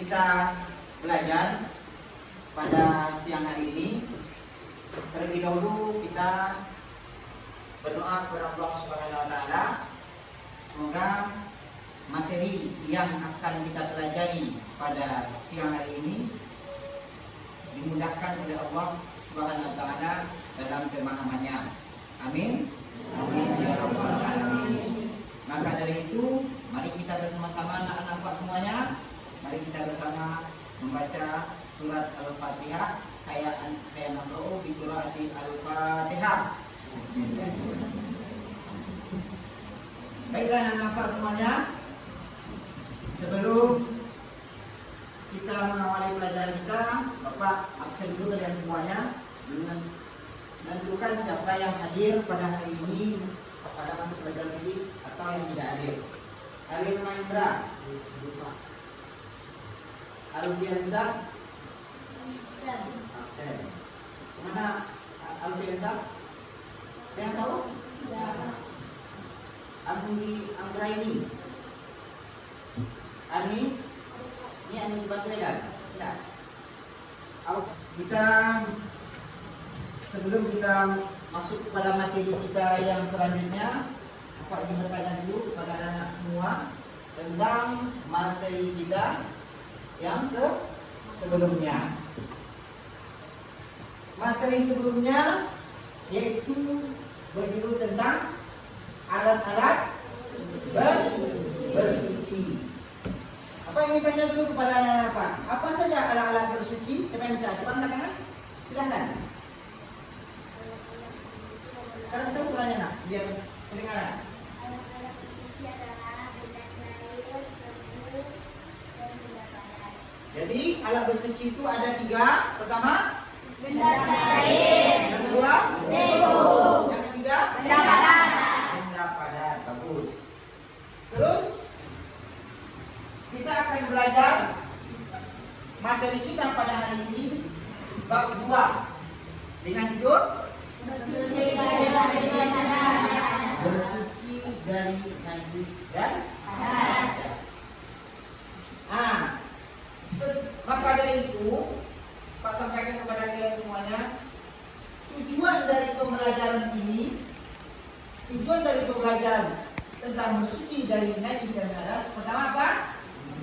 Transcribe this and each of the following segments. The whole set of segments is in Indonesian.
kita belajar pada siang hari ini, terlebih dahulu kita berdoa kepada Allah Subhanahu wa taala semoga materi yang akan kita pelajari pada siang hari ini dimudahkan oleh Allah Subhanahu wa taala dalam pemahamannya. Amin. Amin ya rabbal alamin. Maka dari itu, mari kita bersama-sama anak-anak Pak semuanya, mari kita bersama membaca surat Al-Fatihah kayak naqra'u bi qiraati Al-Fatihah. Bismillahirrahmanirrahim. Baiklah anak-anak Pak semuanya, sebelum kita mengawali pelajaran kita, Bapak absen dulu kalian semuanya dengan menentukan siapa yang hadir pada hari ini pada mata pelajaran ini atau yang tidak hadir. Arif Mahendra, Alfiansa, absen. Mana Alfiansa? Ada yang tahu? Anggi Anggraini, Anis, ini Anis Baswedan. Tidak. Kita sebelum kita masuk kepada materi kita yang selanjutnya, Bapak ingin bertanya dulu kepada anak semua tentang materi kita yang sebelumnya. Materi sebelumnya yaitu berjudul tentang alat-alat bersuci. Apa yang ingin tanya dulu kepada anak-anak Pak? Apa saja alat-alat bersuci? Siapa yang bisa? Coba angkat tangan. Silakan. Karena sedang suaranya nak, biar kedengaran. Alat-alat bersuci adalah benda cair, debu, dan benda padat. Jadi alat bersuci itu ada 3. Pertama, Benda cair, yang kedua, debu, yang ketiga, benda padat. benda padat. Bagus. Terus kita akan belajar materi kita pada hari ini bab 2 dengan judul Bersuci dari najis. bersuci dari najis dan hadas. Maka dari itu Pak sampaikan kepada kalian semuanya, tujuan dari pembelajaran ini, tujuan dari pembelajaran tentang bersuci dari najis dan hadas, pertama apa?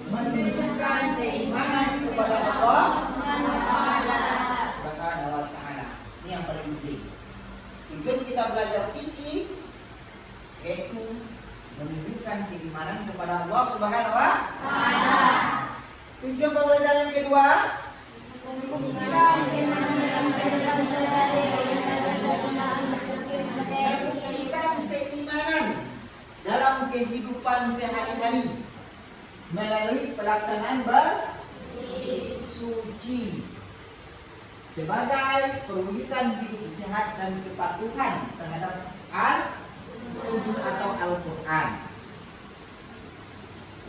Menunjukkan keimanan kepada Allah Subhanahu wa taala. Ini yang paling penting. Tujuan kita belajar fikih yaitu menunjukkan keimanan kepada Allah Subhanahu wa taala. Tujuan pembelajaran yang kedua, membuktikan keimanan dalam kehidupan sehari-hari melalui pelaksanaan bersuci sebagai perwujudan hidup sehat dan kepatuhan terhadap Al-Qudus atau Al-Quran.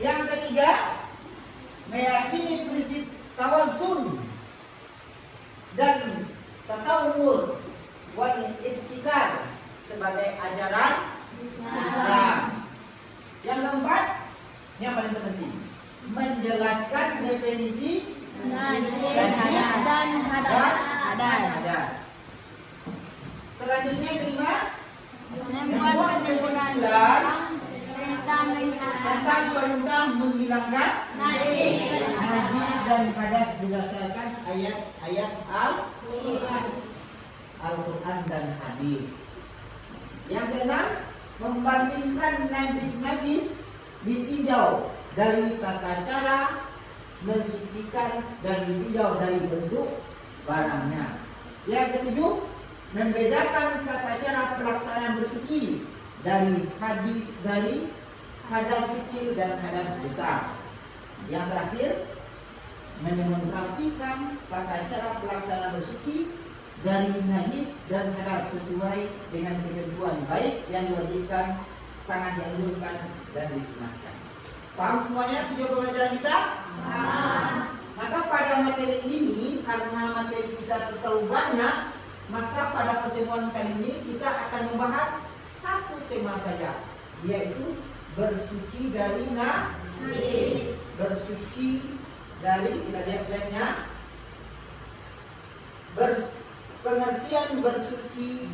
Yang ketiga, meyakini prinsip tawazun dan tatawur wal ittikal sebagai ajaran Islam. Yang keempat, yang paling terpenting, menjelaskan definisi najis dan hadas. Selanjutnya kelima, membuat kesimpulan tentang perintah menghilangkan najis dan hadas berdasarkan ayat-ayat Al-Quran dan hadis. Yang keenam, membandingkan najis-najis ditinjau dari tata cara mensucikan dan ditinjau dari bentuk barangnya. Yang ketujuh, membedakan tata cara pelaksanaan bersuci dari hadas kecil dan hadas besar. Yang terakhir, mendemonstrasikan tata cara pelaksanaan bersuci dari najis dan hadas sesuai dengan ketentuan baik yang diwajibkan, sangat dianjurkan dan disunahkan. Paham semuanya tujuan pembelajaran kita? Maka pada materi ini, karena materi kita terlalu banyak, maka pada pertemuan kali ini kita akan membahas satu tema saja, yaitu bersuci dari najis. Bersuci dari, kita lihat slide-nya, pengertian bersuci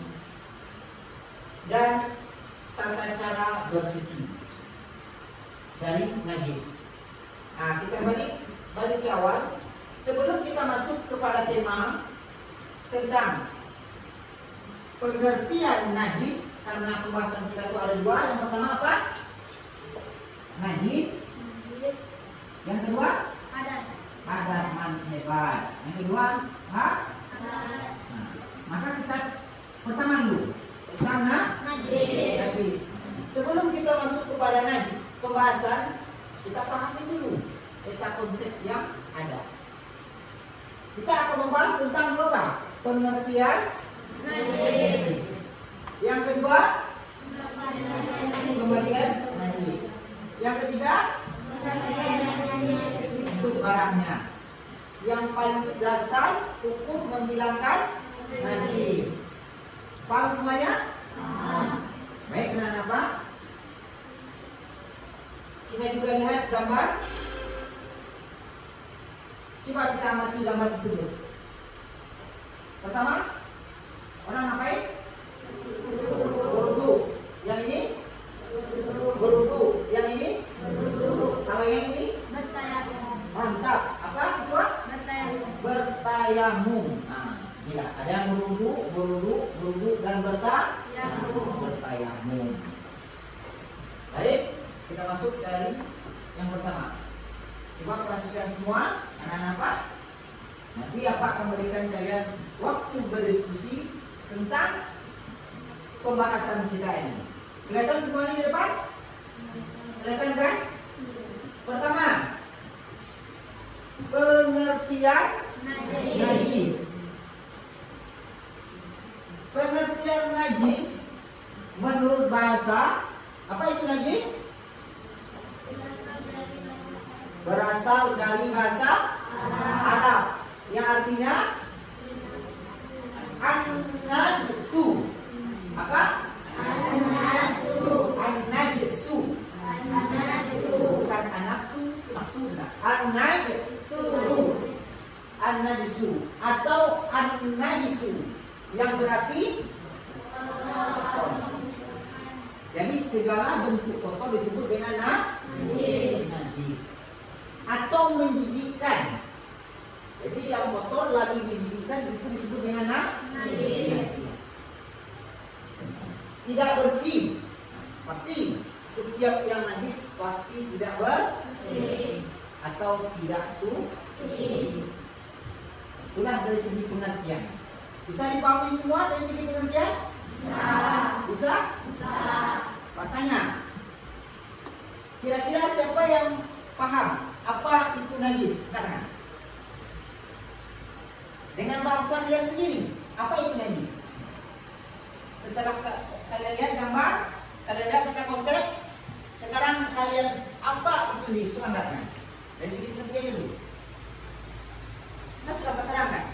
dan tata cara bersuci dari najis. Nah, kita balik ke awal. Sebelum kita masuk kepada tema tentang pengertian najis, karena pembahasan kita itu ada dua. Yang pertama apa? Najis. Yang kedua? Hadas hebat. Yang kedua? Hadas. Nah, maka kita pertama dulu tentang najis. Sebelum kita masuk kepada najis, pembahasan, kita pahami dulu tentang konsep yang ada. Kita akan membahas tentang apa? Pengertian najis. Yang kedua, pengertian najis. Yang ketiga, untuk barangnya. Yang paling dasar, hukum menghilangkan najis. Paham semuanya? Baik, kenapa? Kita juga lihat gambar. Coba kita amati gambar tersebut. Pertama, orang ngapain? Berwudu. Yang ini? Berwudu. Yang ini? Kalau yang ini? Mantap. Apa itu? Bertayamum. Nah, gila. Ada yang berwudu dan bertayamum. Baik, kita masuk dari yang pertama. Coba perhatikan semua, anak-anak Pak. Nanti apa akan memberikan kalian waktu berdiskusi tentang pembahasan kita ini. Kelihatan semuanya di depan? Kelihatan kan? Pertama, pengertian najis. Pengertian najis menurut bahasa, apa itu najis? Berasal dari bahasa Arab yang artinya an-najsu. Apa? An-najsu. Bukan an-nafsu, nafsu tidak. An-najsu atau an-najisu yang berarti kotor. Jadi segala bentuk kotor disebut dengan najis. Atau menjijikkan. Jadi yang kotor lagi menjijikkan itu disebut dengan najis. Tidak bersih. Pasti setiap yang najis pasti tidak bersih atau tidak suci. Itulah dari segi pengertian. Bisa dipahami semua dari segi pengertian? Bisa? Pertanyaan. Kira-kira siapa yang paham apa itu najis sekarang? Dengan bahasa kalian sendiri, apa itu najis? Setelah kalian lihat gambar, kalian lihat kita konsep, sekarang kalian apa itu najis? Anggatnya dari segi pengertian dulu. Kita sudah terangkan.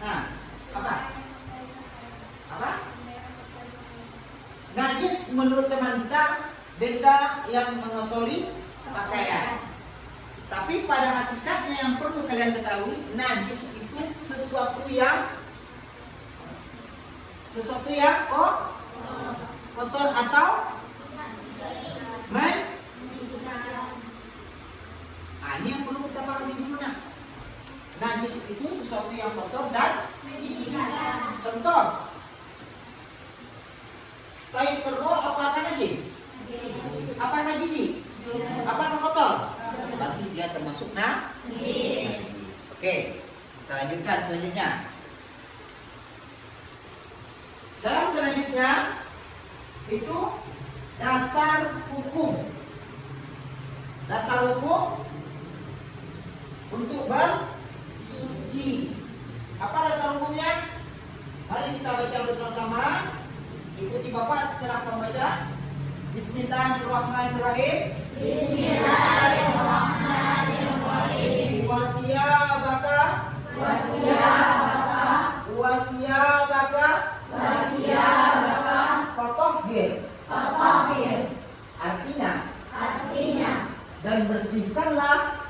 Nah, apa? Najis menurut teman kita benda yang mengotori pakaian. Tapi pada hakikatnya yang perlu kalian ketahui, najis itu sesuatu yang kotor atau ini yang perlu kita pahami dulu. Najis itu sesuatu yang kotor dan menjijikkan. Contoh, tai kerbau apakah najis? Apakah jijik? Apakah kotor? Berarti dia termasuk najis. Oke, kita lanjutkan selanjutnya. Dalam selanjutnya itu dasar hukum. Dasar hukum untuk bersuci. Apa dasar hukumnya? Mari kita baca bersama-sama. Ikuti Bapak setelah membaca. Bismillahirrahmanirrahim. Bismillahirrahmanirrahim. Wasiyabaka. Fatahhir. Artinya. Dan bersihkanlah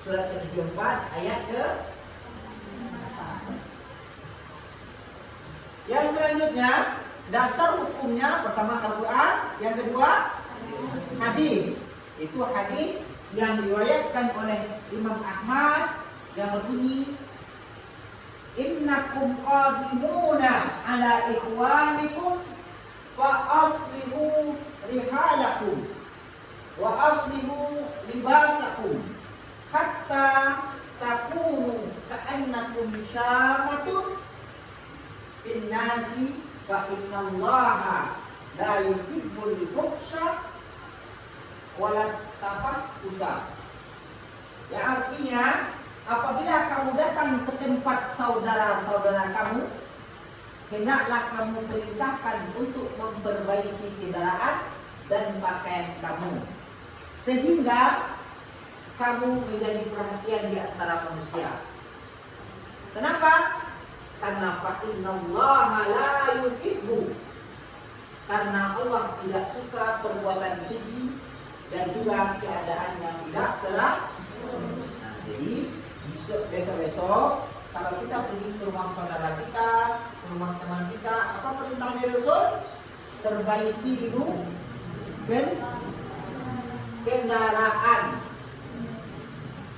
surat ke-74 ayat ke. Yang selanjutnya, dasar hukumnya pertama Al-Quran, yang kedua hadis. Itu hadis yang diriwayatkan oleh Imam Ahmad yang berbunyi, innakum qadimuna ala ikhwanikum fa aslihu rihalakum wa aslihu libasakum hatta takunu ka'annakum syamatun bin nasi fa innallaha la yuhibbul fuhsya wala tafakkusa. Yang artinya, apabila kamu datang ke tempat saudara-saudara kamu, hendaklah kamu perintahkan untuk memperbaiki kendaraan dan pakaian kamu, sehingga kamu menjadi perhatian di antara manusia. Kenapa? Karena fa'innallaha la yuhibbu, karena Allah tidak suka perbuatan keji dan juga keadaan yang tidak telah. Nah, jadi besok-besok kalau kita pergi ke rumah saudara kita, ke rumah teman kita, apa perintah dari Rasul? Perbaiki dulu kendaraan.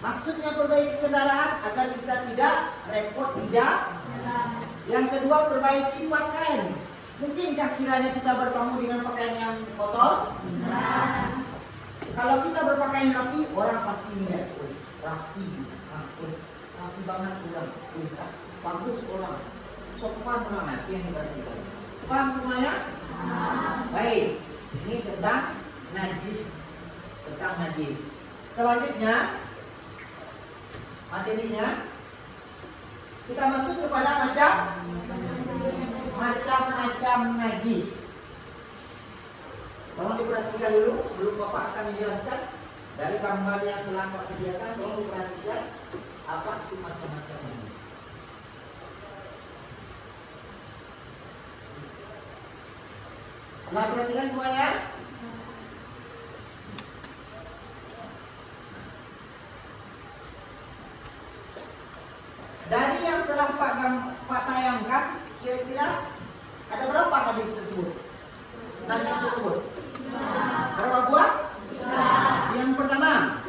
Maksudnya perbaiki kendaraan agar kita tidak repot di jalan. Yang kedua, perbaiki pakaian. Mungkinkah kiranya kita bertemu dengan pakaian yang kotor? Kalau kita berpakaian rapi, orang pasti lihat, rapi banget orang, bagus orang, sopan banget, yang diperhatikan. Paham semuanya? Baik, ini tentang najis, Selanjutnya, materinya kita masuk kepada macam-macam najis. Tolong diperhatikan dulu sebelum Bapak akan menjelaskan dari gambar yang telah Bapak sediakan. Tolong diperhatikan apa itu macam-macam najis. Telah perhatikan semuanya? Dari yang telah Pak tayangkan, kira-kira ada berapa najis tersebut? Berapa buah? Yang pertama,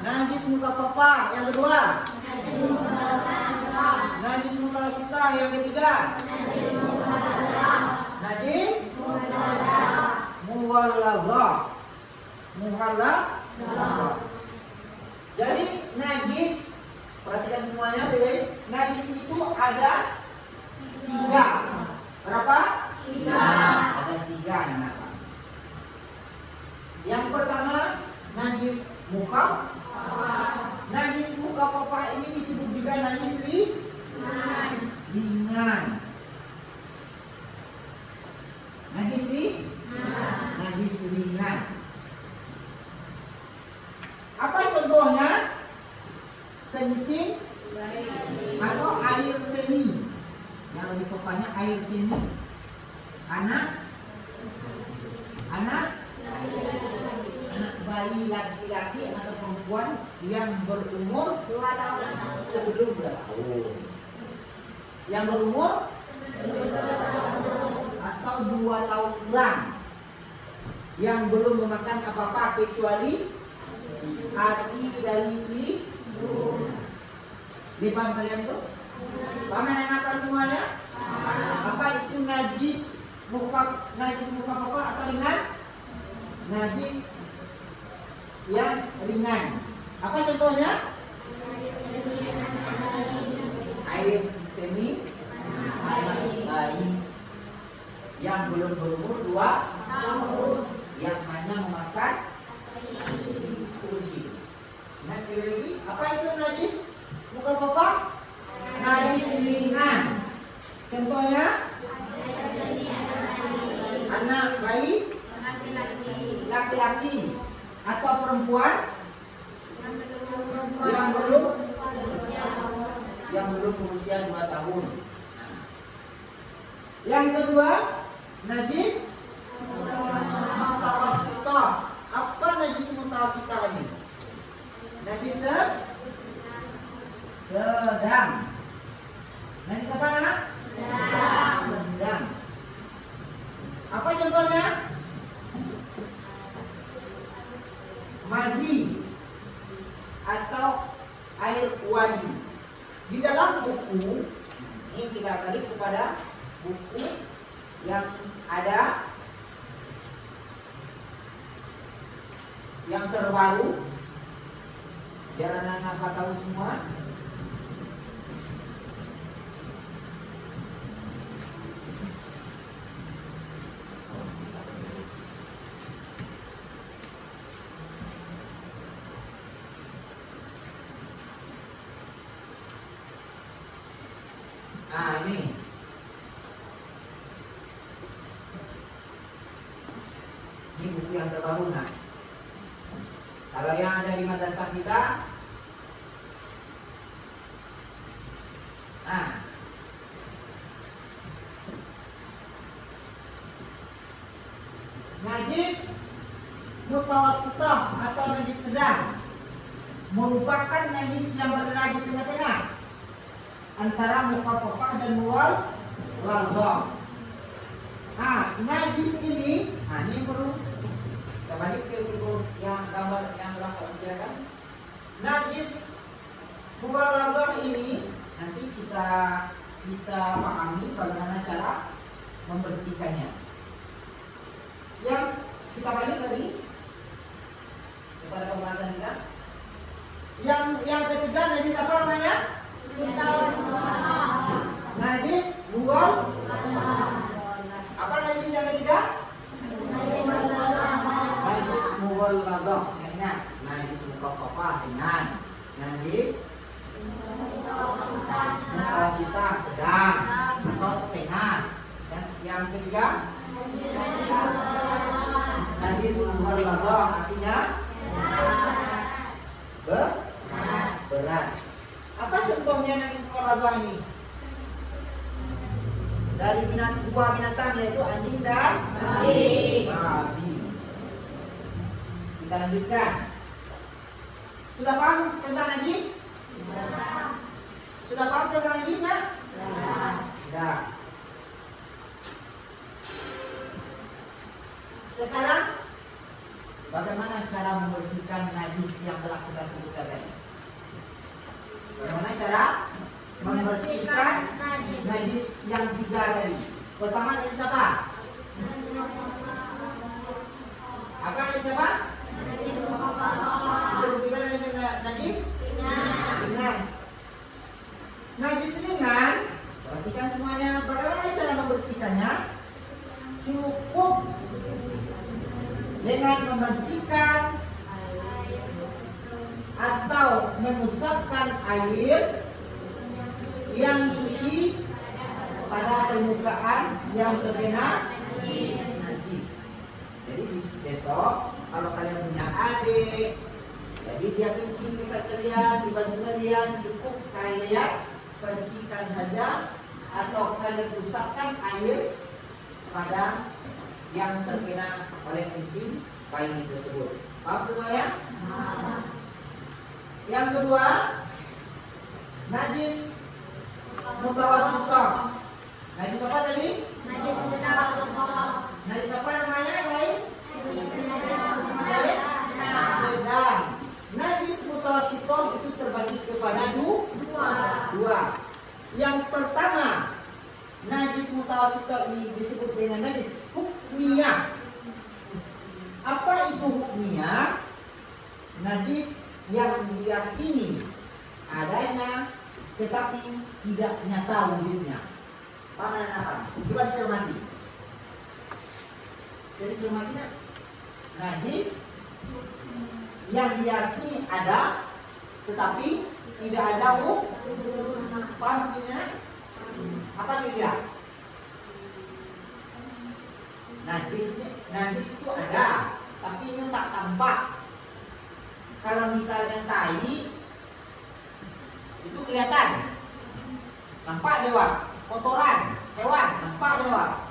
najis muka papa. Yang kedua, najis muka sita. Yang ketiga, najis mughalladzah. Jadi najis, perhatikan semuanya, baik. Najis itu ada 3. Berapa? 3. Ada 3 anak. Yang pertama, najis muka. Najis muka papa ini disebut juga najis ringan. Najis ringan. Apa contohnya? Kencing atau air seni. Yang lebih sopannya air seni. Anak bayi laki-laki atau perempuan yang berumur 2 tahun sebelum bertahun. Yang berumur atau 2 tahun kurang, yang belum memakan apa-apa kecuali ASI dari ibu. Paham kalian tuh? Paham apa semuanya? Apa itu najis muka papa atau ringan? Najis yang ringan. Apa contohnya? Air seni bayi yang belum berumur 2 tahun, yang hanya memakan uji. Nah, sekali lagi, apa itu najis muka papa? Najis ringan. Contohnya, anak bayi laki-laki atau perempuan yang belum berusia 2 tahun. Yang kedua, najis mutawasithah. Apa najis mutawasithah ini? mazi atau air wadi. Di dalam buku ini kita balik kepada buku yang ada yang terbaru biar anak-anak tahu semua. Nah ini buku yang terbaru. Nah, kalau yang ada di madrasah kita, nah, najis mutawassithah atau najis sedang merupakan najis yang berada di tengah-tengah antara mukhaffafah dan mughallazah. Najis ini, ini perlu kita balik ke buku yang gambar yang telah disediakan. Najis mughallazah ini nanti kita pahami bagaimana cara membersihkannya. Yang kita balik tadi kepada pembahasan kita. Yang ketiga najis apa namanya? Najis mughallazah. Apa najis yang ketiga? Najis mughallazah. Ingat, najis mukhaffafah dengan najis mutawassithah sedang atau tengah. Yang ketiga najis mughallazah artinya berat. Apa contohnya najis mughallazah ini? Dari dua binatang yaitu anjing dan babi. Kita lanjutkan. Sudah paham tentang najis? Sudah paham tentang najisnya? Sudah. Sekarang bagaimana cara membersihkan najis yang telah kita sebutkan tadi? Bagaimana cara membersihkan najis yang tiga tadi? Pertama najis apa? Apa najis apa? Disebutkan najis ringan. Najis ringan, perhatikan semuanya. Bagaimana cara membersihkannya? Cukup dengan memercikan atau mengusapkan air yang suci pada permukaan yang terkena najis. Jadi besok kalau kalian punya adik, jadi dia kencing dekat kalian, di baju kalian, cukup kalian percikan saja atau kalian usapkan air pada yang terkena oleh kencing bayi tersebut. Paham semuanya? Yang kedua, najis mutawassithah. Najis apa tadi? Najis mutawassithah. Najis apa namanya yang lain? Sedang. Najis mutawassithah itu terbagi kepada dua. Yang pertama, najis mutawassithah ini disebut dengan najis hukmiyah. Apa itu hukmiyah? Najis yang diyakini adanya tetapi tidak nyata wujudnya. Paham apa? Coba dicermati. Jadi cermatinya najis yang diyakini ada tetapi tidak ada wujudnya. Paham maksudnya? Apa kira-kira? Najis itu ada, tapi ini tak tampak. Kalau misalnya tai itu kelihatan, nampak lewat kotoran hewan, nampak lewat,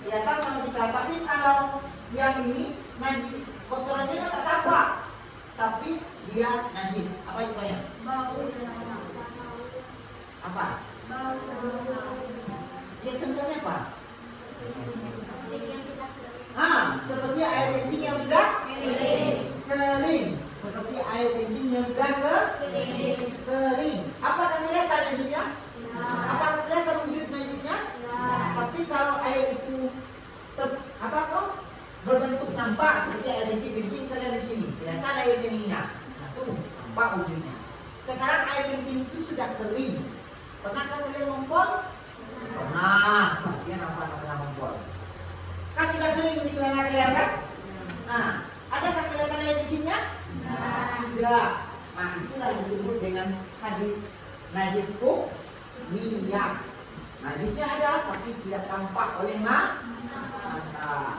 kelihatan sama kita. Tapi kalau yang ini najis, kotorannya tak tampak, tapi dia najis. Apa contohnya? Bau. Apa? Bau. Ya contohnya apa? Yang kita Seperti air kencing yang sudah kering. Seperti ada. Nah, itulah disebut dengan hadis najis minyak. Najisnya ada tapi tidak tampak oleh mata.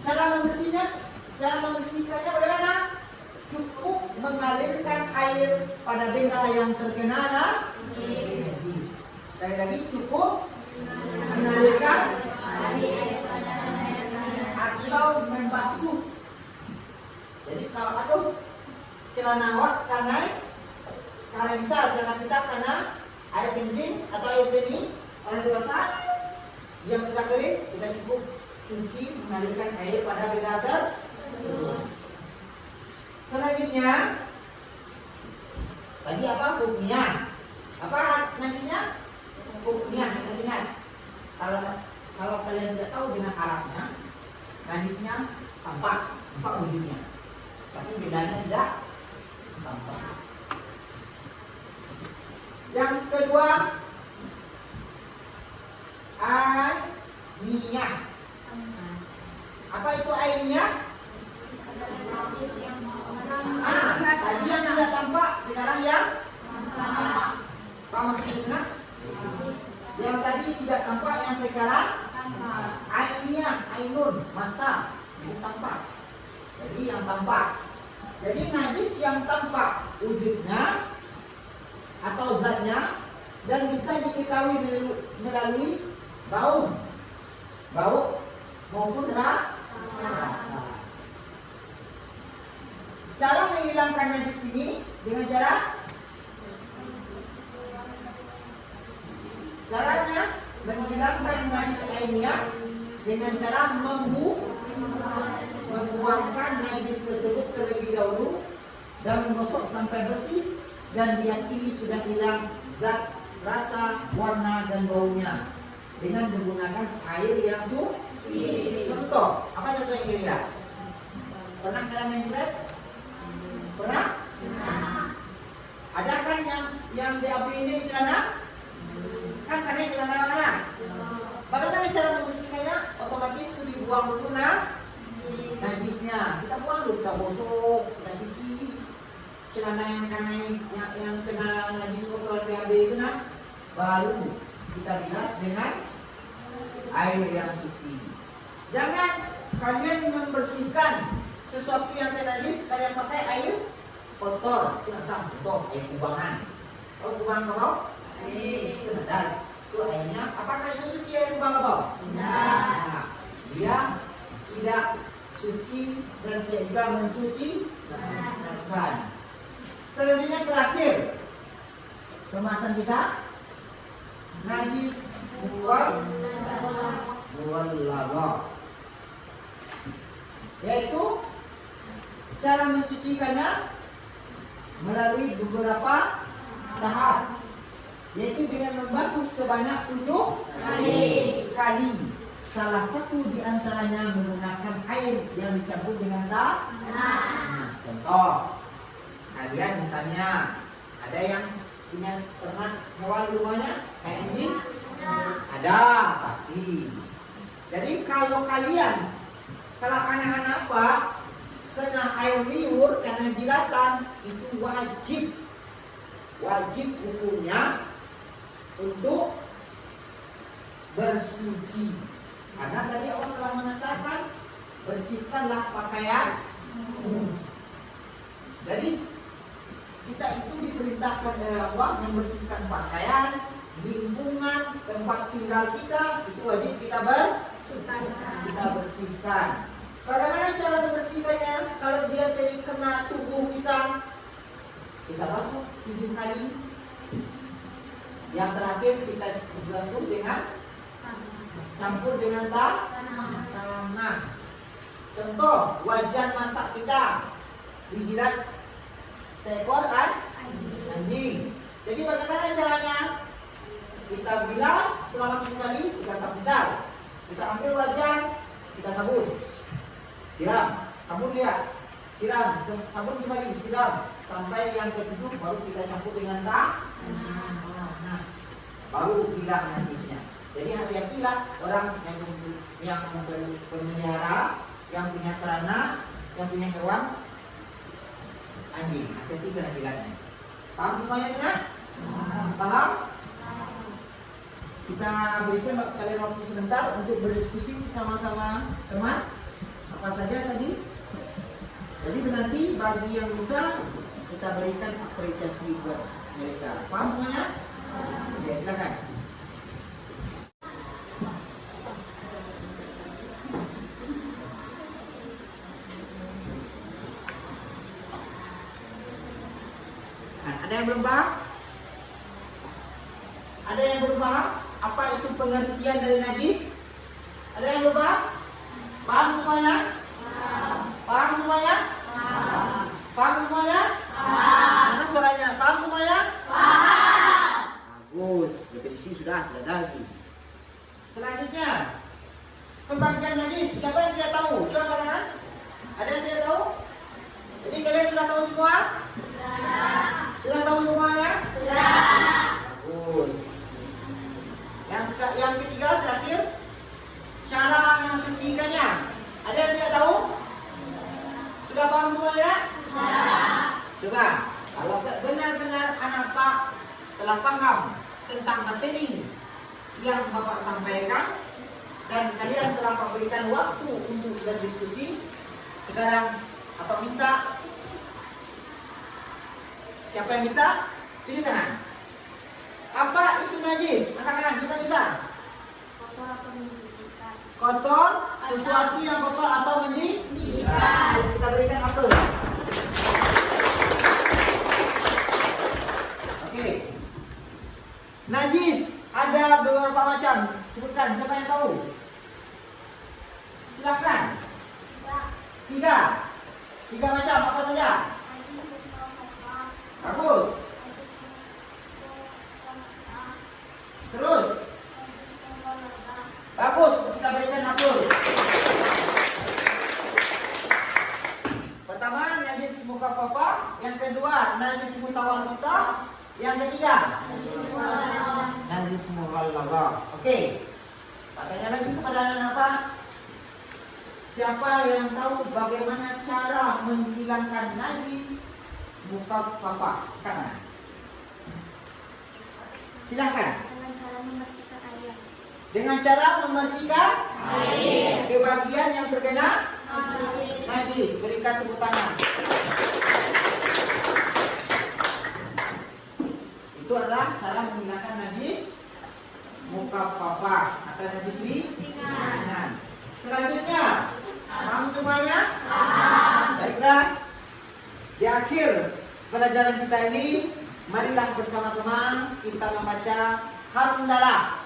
Cara membersihkannya bagaimana? Cukup mengalirkan air pada benda yang terkena najis. Sekali lagi, cukup mengalirkan atau membasuh. Jadi kalau aduh celana awak karena misal celana kita karena air kencing atau air seni orang dewasa yang sudah kering, kita cukup cuci mengalirkan air pada benda tersebut. Selanjutnya tadi apa? Hukumnya apa? Najisnya hukumnya. Ingat, kalau kalian tidak tahu dengan Arabnya, najisnya tampak wujudnya, tapi bedanya tidak tampak. Yang kedua, air minyak. Apa itu air minyak? Tadi yang tidak tampak, sekarang yang tampak. Pak masih ingat? Yang tadi tidak tampak, yang sekarang air minyak, air nun, mata, ini tampak. Jadi yang tampak. Jadi najis yang tampak wujudnya atau zatnya dan bisa diketahui melalui bau maupun rasa. Cara menghilangkan najis ini dengan caranya menghilangkan najis airnya dengan cara membuangkan najis tersebut terlebih dahulu dan menggosok sampai bersih dan diyakini sudah hilang zat, rasa, warna dan baunya dengan menggunakan air yang suci. Contoh, apa contohnya kira-kira? Pernah kalian mencret? Pernah? Ada kan yang BAB ini di celana? Kan karena celana mana? Bagaimana cara membersihkannya? Otomatis itu dibuang dulu najisnya. Kita buang dulu, kita gosok, kita cuci. Celana yang kena najis kotor BAB itu baru kita bilas dengan air yang suci. Jangan kalian membersihkan sesuatu yang kena najis, kalian pakai air kotor. Itu asal kotor, air kubangan. Kalau kubang ke bawah, itu benar. Itu airnya, apakah itu suci air kubang ke bawah? Nah, dia tidak suci dan tidak juga mensucikan. Selanjutnya terakhir pembahasan kita najis muwallagha, yaitu cara mensucikannya melalui beberapa tahap, yaitu dengan membasuh sebanyak 7 kali. Salah satu di antaranya menggunakan air yang dicampur dengan tanah. Contoh, kalian misalnya ada yang punya ternak hewan di rumahnya kayak anjing? Ada, pasti. Jadi kalau anak-anak apa kena air liur karena jilatan, itu wajib hukumnya untuk bersuci. Karena tadi Allah telah mengatakan bersihkanlah pakaian. Jadi kita itu diperintahkan oleh Allah membersihkan pakaian, lingkungan, tempat tinggal kita, itu wajib kita bersihkan. Bagaimana cara membersihkannya? Kalau dia tadi kena tubuh kita basuh 7 kali. Yang terakhir kita basuh dengan campur dengan tanah. Contoh, wajan masak kita dijilat seekor anjing. Jadi bagaimana caranya? Kita bilas selama 7 kali, kita sabun. Kita ambil wajan, kita sabun. Siram, sabun dia. Siram, sabun kembali, siram. Sampai yang ke-7 baru kita campur dengan tanah. Baru hilang najisnya. Jadi hati-hatilah orang yang memelihara, yang punya ternak, yang punya hewan anjing. Ada 3 jilatnya. Paham semuanya tidak? Paham? Kita berikan kalian waktu sebentar untuk berdiskusi sama-sama teman. Apa saja tadi? Jadi nanti bagi yang bisa kita berikan apresiasi buat mereka. Paham semuanya? Ya, silakan. Nah, ada yang belum paham? Ada yang belum paham? Apa itu pengertian dari najis? Ada yang belum paham? Paham semuanya? Paham semuanya? Paham semuanya? Mana suaranya? Paham semuanya? Bagus. Definisi sudah ada lagi. Selanjutnya, pembagian najis. Siapa yang tidak tahu? Coba kalian. Ada yang tidak tahu? Jadi kalian sudah tahu semua? Sudah tahu semuanya? Bagus. Yang ketiga terakhir, cara mensucikannya. Ada yang tidak tahu? Sudah paham semuanya? Coba, kalau benar-benar anak Pak telah paham tentang materi yang Bapak sampaikan dan kalian telah memberikan waktu untuk berdiskusi, sekarang Bapak minta siapa yang bisa? Tunjuk tangan. Apa itu najis? Angkat tangan, siapa bisa? Kotor atau menjijikan. Kotor, sesuatu yang kotor atau menjijikan. Kita berikan apel. Oke. Najis ada beberapa macam. Sebutkan, siapa yang tahu? Silakan. 3 macam, apa saja? Bagus. Terus. Bagus, kita berikan hapus. Pertama, najis muka papa. Yang kedua, najis mutawasita. Yang ketiga, najis mughallazah. Oke. Tanya lagi kepada anak-anak, siapa yang tahu bagaimana cara menghilangkan najis muka papa? Kanan. Silahkan. Dengan cara memercikan air ke bagian yang terkena najis. Berikan tepuk tangan. Itu adalah cara menghilangkan najis muka papa atau najis ringan. Selanjutnya, paham semuanya? Baiklah. Di akhir pelajaran kita ini, marilah bersama-sama kita membaca hamdalah.